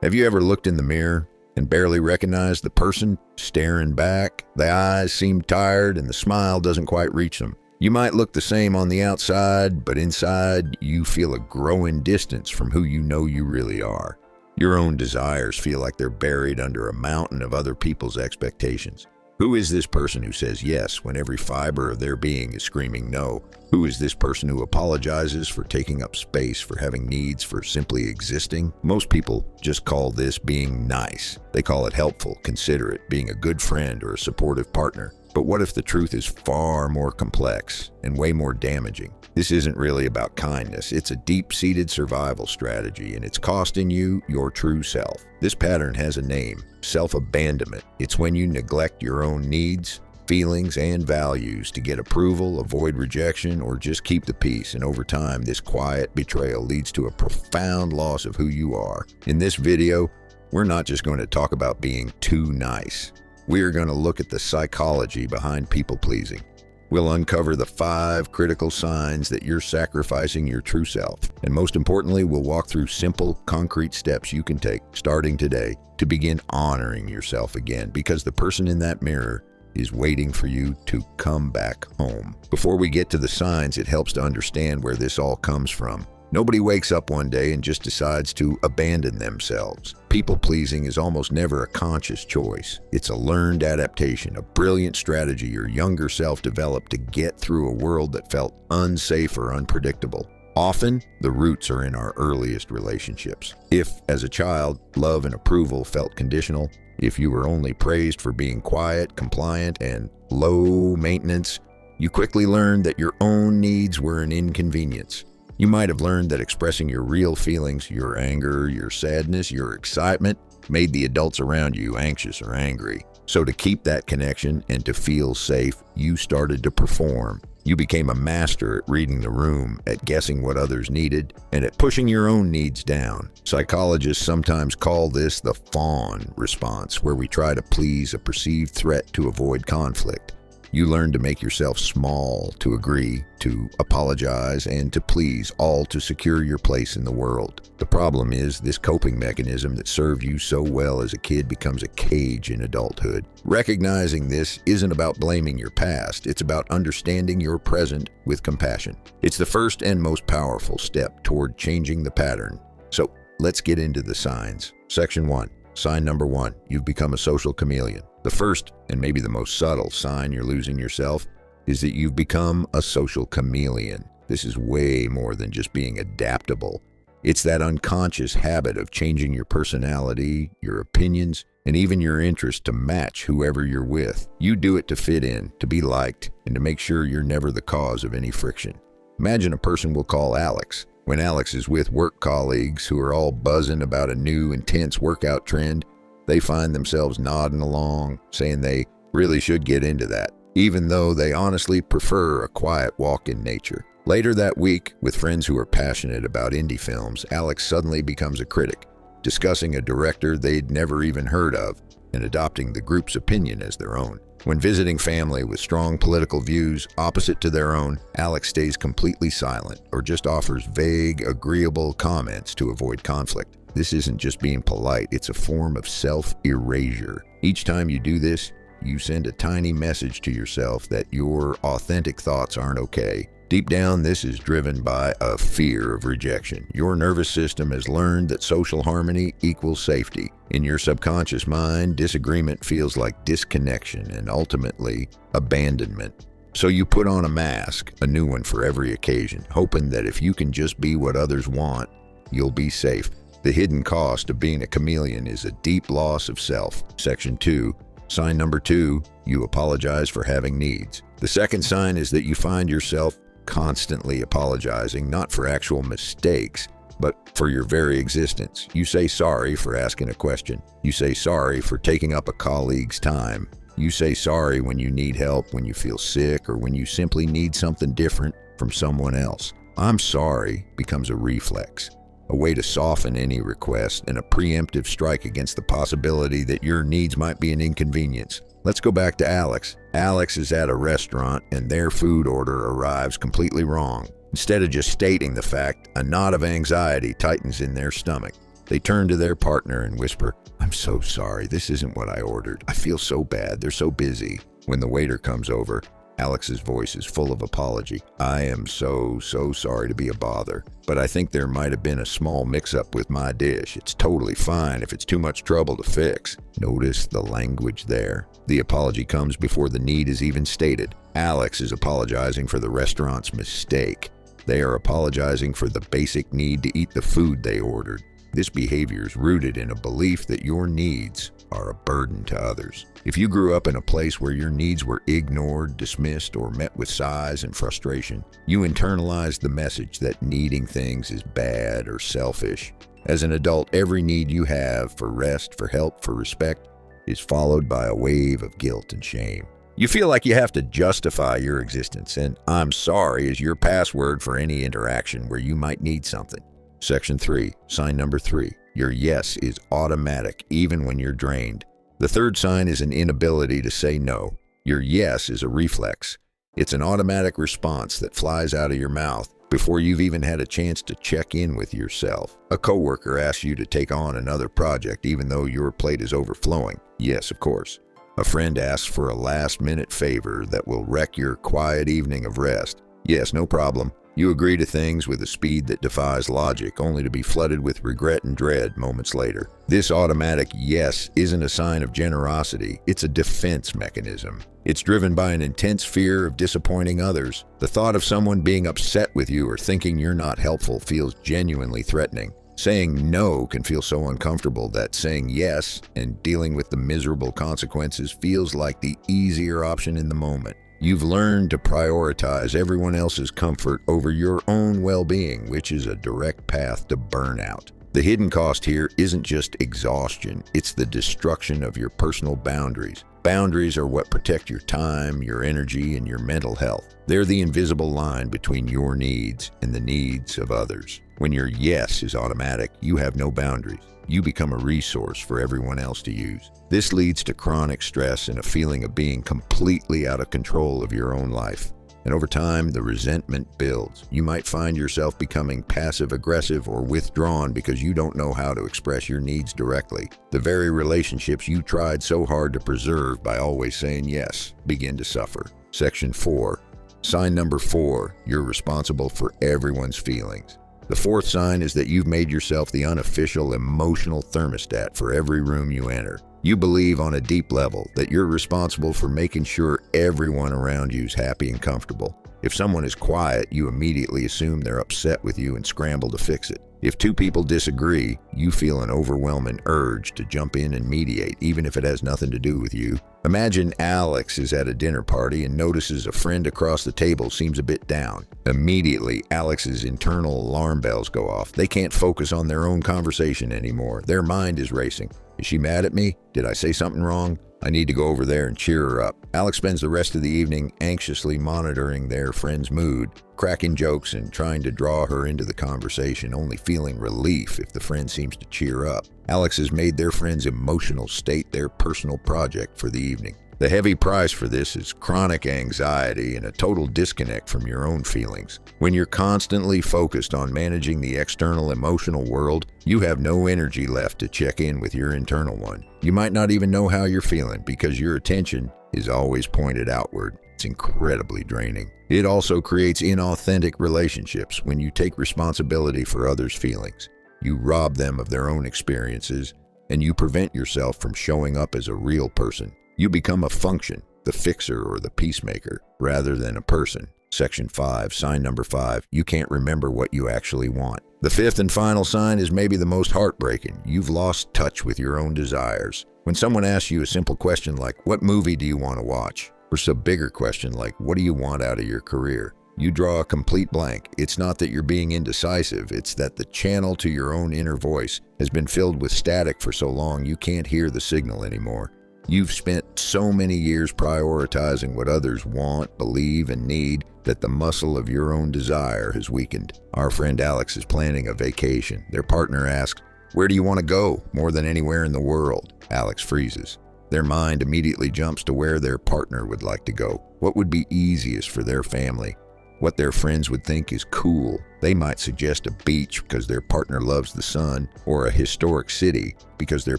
Have you ever looked in the mirror and barely recognized the person staring back? The eyes seem tired and the smile doesn't quite reach them. You might look the same on the outside, but inside you feel a growing distance from who you know you really are. Your own desires feel like they're buried under a mountain of other people's expectations. Who is this person who says yes when every fiber of their being is screaming no? Who is this person who apologizes for taking up space, for having needs, for simply existing? Most people just call this being nice. They call it helpful, considerate, being a good friend or a supportive partner. But what if the truth is far more complex and way more damaging? This isn't really about kindness. It's a deep-seated survival strategy, and it's costing you your true self. This pattern has a name: self-abandonment. It's when you neglect your own needs, feelings, and values to get approval, avoid rejection, or just keep the peace. And over time, this quiet betrayal leads to a profound loss of who you are. In this video, we're not just going to talk about being too nice. We are going to look at the psychology behind people-pleasing. We'll uncover the 5 critical signs that you're sacrificing your true self. And most importantly, we'll walk through simple, concrete steps you can take, starting today, to begin honoring yourself again, because the person in that mirror is waiting for you to come back home. Before we get to the signs, it helps to understand where this all comes from. Nobody wakes up one day and just decides to abandon themselves. People-pleasing is almost never a conscious choice. It's a learned adaptation, a brilliant strategy your younger self developed to get through a world that felt unsafe or unpredictable. Often, the roots are in our earliest relationships. If, as a child, love and approval felt conditional, if you were only praised for being quiet, compliant, and low maintenance, you quickly learned that your own needs were an inconvenience. You might have learned that expressing your real feelings, your anger, your sadness, your excitement, made the adults around you anxious or angry. So to keep that connection and to feel safe, you started to perform. You became a master at reading the room, at guessing what others needed, and at pushing your own needs down. Psychologists sometimes call this the fawn response, where we try to please a perceived threat to avoid conflict. You learn to make yourself small, to agree, to apologize, and to please, all to secure your place in the world. The problem is, this coping mechanism that served you so well as a kid becomes a cage in adulthood. Recognizing this isn't about blaming your past, it's about understanding your present with compassion. It's the first and most powerful step toward changing the pattern. So, let's get into the signs. Section 1. Sign number 1. You've become a social chameleon. The first, and maybe the most subtle, sign you're losing yourself is that you've become a social chameleon. This is way more than just being adaptable. It's that unconscious habit of changing your personality, your opinions, and even your interests to match whoever you're with. You do it to fit in, to be liked, and to make sure you're never the cause of any friction. Imagine a person we'll call Alex. When Alex is with work colleagues who are all buzzing about a new, intense workout trend, they find themselves nodding along, saying they really should get into that, even though they honestly prefer a quiet walk in nature. Later that week, with friends who are passionate about indie films, Alex suddenly becomes a critic, discussing a director they'd never even heard of and adopting the group's opinion as their own. When visiting family with strong political views opposite to their own, Alex stays completely silent or just offers vague, agreeable comments to avoid conflict. This isn't just being polite, it's a form of self-erasure. Each time you do this, you send a tiny message to yourself that your authentic thoughts aren't okay. Deep down, this is driven by a fear of rejection. Your nervous system has learned that social harmony equals safety. In your subconscious mind, disagreement feels like disconnection and ultimately abandonment. So you put on a mask, a new one for every occasion, hoping that if you can just be what others want, you'll be safe. The hidden cost of being a chameleon is a deep loss of self. Section 2. Sign number 2, you apologize for having needs. The second sign is that you find yourself constantly apologizing, not for actual mistakes, but for your very existence. You say sorry for asking a question. You say sorry for taking up a colleague's time. You say sorry when you need help, when you feel sick, or when you simply need something different from someone else. I'm sorry becomes a reflex, a way to soften any request and a preemptive strike against the possibility that your needs might be an inconvenience. Let's go back to Alex. Alex is at a restaurant and their food order arrives completely wrong. Instead of just stating the fact, a knot of anxiety tightens in their stomach. They turn to their partner and whisper, "I'm so sorry, this isn't what I ordered. I feel so bad, they're so busy." When the waiter comes over, Alex's voice is full of apology. "I am so sorry to be a bother, but I think there might have been a small mix-up with my dish. It's totally fine if it's too much trouble to fix." Notice the language there. The apology comes before the need is even stated. Alex is apologizing for the restaurant's mistake. They are apologizing for the basic need to eat the food they ordered. This behavior is rooted in a belief that your needs are a burden to others. If you grew up in a place where your needs were ignored, dismissed, or met with sighs and frustration, you internalized the message that needing things is bad or selfish. As an adult, every need you have for rest, for help, for respect is followed by a wave of guilt and shame. You feel like you have to justify your existence, and "I'm sorry" is your password for any interaction where you might need something. Section 3, sign number 3. Your yes is automatic even when you're drained. The third sign is an inability to say no. Your yes is a reflex. It's an automatic response that flies out of your mouth before you've even had a chance to check in with yourself. A coworker asks you to take on another project even though your plate is overflowing. Yes, of course. A friend asks for a last-minute favor that will wreck your quiet evening of rest. Yes, no problem. You agree to things with a speed that defies logic, only to be flooded with regret and dread moments later. This automatic yes isn't a sign of generosity, it's a defense mechanism. It's driven by an intense fear of disappointing others. The thought of someone being upset with you or thinking you're not helpful feels genuinely threatening. Saying no can feel so uncomfortable that saying yes and dealing with the miserable consequences feels like the easier option in the moment. You've learned to prioritize everyone else's comfort over your own well-being, which is a direct path to burnout. The hidden cost here isn't just exhaustion, it's the destruction of your personal boundaries. Boundaries are what protect your time, your energy, and your mental health. They're the invisible line between your needs and the needs of others. When your yes is automatic, you have no boundaries. You become a resource for everyone else to use. This leads to chronic stress and a feeling of being completely out of control of your own life. And over time, the resentment builds. You might find yourself becoming passive-aggressive or withdrawn because you don't know how to express your needs directly. The very relationships you tried so hard to preserve by always saying yes begin to suffer. Section 4. Sign number 4. You're responsible for everyone's feelings. The fourth sign is that you've made yourself the unofficial emotional thermostat for every room you enter. You believe on a deep level that you're responsible for making sure everyone around you is happy and comfortable. If someone is quiet, you immediately assume they're upset with you and scramble to fix it. If two people disagree, you feel an overwhelming urge to jump in and mediate, even if it has nothing to do with you. Imagine Alex is at a dinner party and notices a friend across the table seems a bit down. Immediately, Alex's internal alarm bells go off. They can't focus on their own conversation anymore. Their mind is racing. Is she mad at me? Did I say something wrong? I need to go over there and cheer her up. Alex spends the rest of the evening anxiously monitoring their friend's mood, cracking jokes and trying to draw her into the conversation, only feeling relief if the friend seems to cheer up. Alex has made their friend's emotional state their personal project for the evening. The heavy price for this is chronic anxiety and a total disconnect from your own feelings. When you're constantly focused on managing the external emotional world, you have no energy left to check in with your internal one. You might not even know how you're feeling because your attention is always pointed outward. It's incredibly draining. It also creates inauthentic relationships when you take responsibility for others' feelings. You rob them of their own experiences, and you prevent yourself from showing up as a real person. You become a function, the fixer or the peacemaker, rather than a person. Section 5, sign number 5, you can't remember what you actually want. The fifth and final sign is maybe the most heartbreaking. You've lost touch with your own desires. When someone asks you a simple question like, "What movie do you want to watch?" or some bigger question like, "What do you want out of your career?" you draw a complete blank. It's not that you're being indecisive, it's that the channel to your own inner voice has been filled with static for so long you can't hear the signal anymore. You've spent so many years prioritizing what others want, believe, and need that the muscle of your own desire has weakened. Our friend Alex is planning a vacation. Their partner asks, "Where do you want to go?" More than anywhere in the world. Alex freezes. Their mind immediately jumps to where their partner would like to go. What would be easiest for their family? what their friends would think is cool. They might suggest a beach because their partner loves the sun, or a historic city because their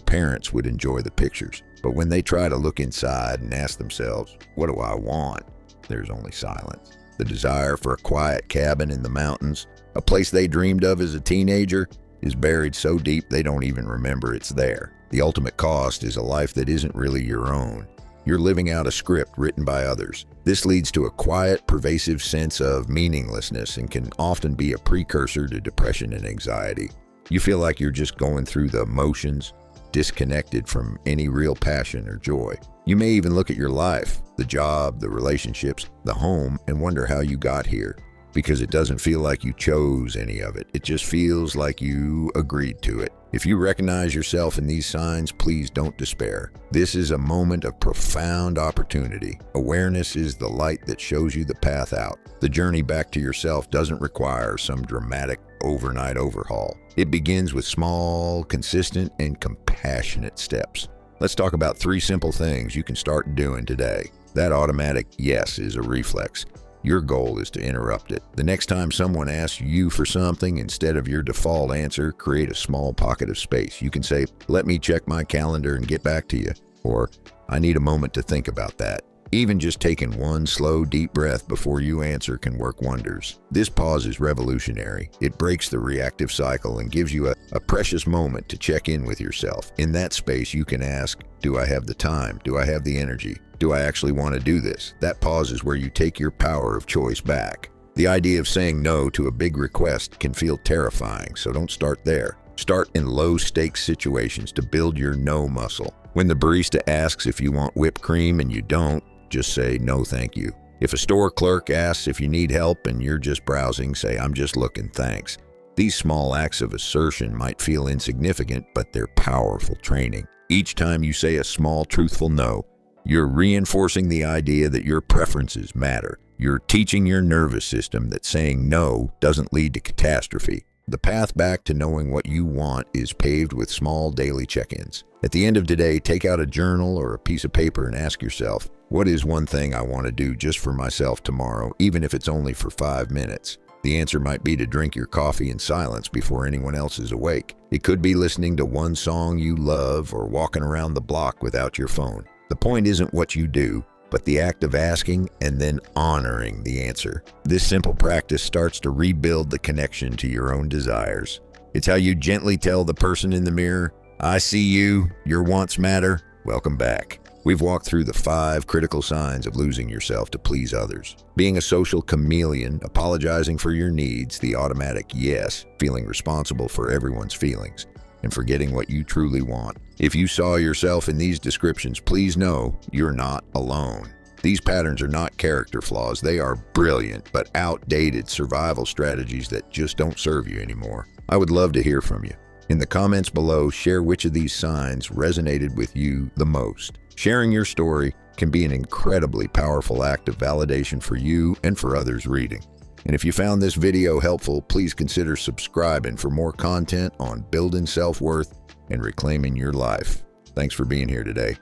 parents would enjoy the pictures. But when they try to look inside and ask themselves, what do I want? There's only silence. The desire for a quiet cabin in the mountains, a place they dreamed of as a teenager, is buried so deep they don't even remember it's there. The ultimate cost is a life that isn't really your own. You're living out a script written by others. This leads to a quiet, pervasive sense of meaninglessness and can often be a precursor to depression and anxiety. You feel like you're just going through the motions, disconnected from any real passion or joy. You may even look at your life, the job, the relationships, the home, and wonder how you got here, because it doesn't feel like you chose any of it. It just feels like you agreed to it. If you recognize yourself in these signs, please don't despair. This is a moment of profound opportunity. Awareness is the light that shows you the path out. The journey back to yourself doesn't require some dramatic overnight overhaul. It begins with small, consistent, and compassionate steps. Let's talk about 3 simple things you can start doing today. That automatic yes is a reflex. Your goal is to interrupt it. The next time someone asks you for something, instead of your default answer, create a small pocket of space. You can say, let me check my calendar and get back to you. Or, I need a moment to think about that. Even just taking one slow, deep breath before you answer can work wonders. This pause is revolutionary. It breaks the reactive cycle and gives you a precious moment to check in with yourself. In that space, you can ask, do I have the time? Do I have the energy? Do I actually want to do this? That pause is where you take your power of choice back. The idea of saying no to a big request can feel terrifying, so don't start there. Start in low-stakes situations to build your no muscle. When the barista asks if you want whipped cream and you don't, just say, no, thank you. If a store clerk asks if you need help and you're just browsing, say, I'm just looking, thanks. These small acts of assertion might feel insignificant, but they're powerful training. Each time you say a small, truthful no, you're reinforcing the idea that your preferences matter. You're teaching your nervous system that saying no doesn't lead to catastrophe. The path back to knowing what you want is paved with small daily check-ins. At the end of today, take out a journal or a piece of paper and ask yourself, what is one thing I want to do just for myself tomorrow, even if it's only for 5 minutes? The answer might be to drink your coffee in silence before anyone else is awake. It could be listening to one song you love or walking around the block without your phone. The point isn't what you do, but the act of asking and then honoring the answer. This simple practice starts to rebuild the connection to your own desires. It's how you gently tell the person in the mirror, I see you, your wants matter, welcome back. We've walked through the 5 critical signs of losing yourself to please others. Being a social chameleon, apologizing for your needs, the automatic yes, feeling responsible for everyone's feelings, and forgetting what you truly want. If you saw yourself in these descriptions, please know you're not alone. These patterns are not character flaws. They are brilliant but outdated survival strategies that just don't serve you anymore. I would love to hear from you. In the comments below, share which of these signs resonated with you the most. Sharing your story can be an incredibly powerful act of validation for you and for others reading. And if you found this video helpful, please consider subscribing for more content on building self-worth and reclaiming your life. Thanks for being here today.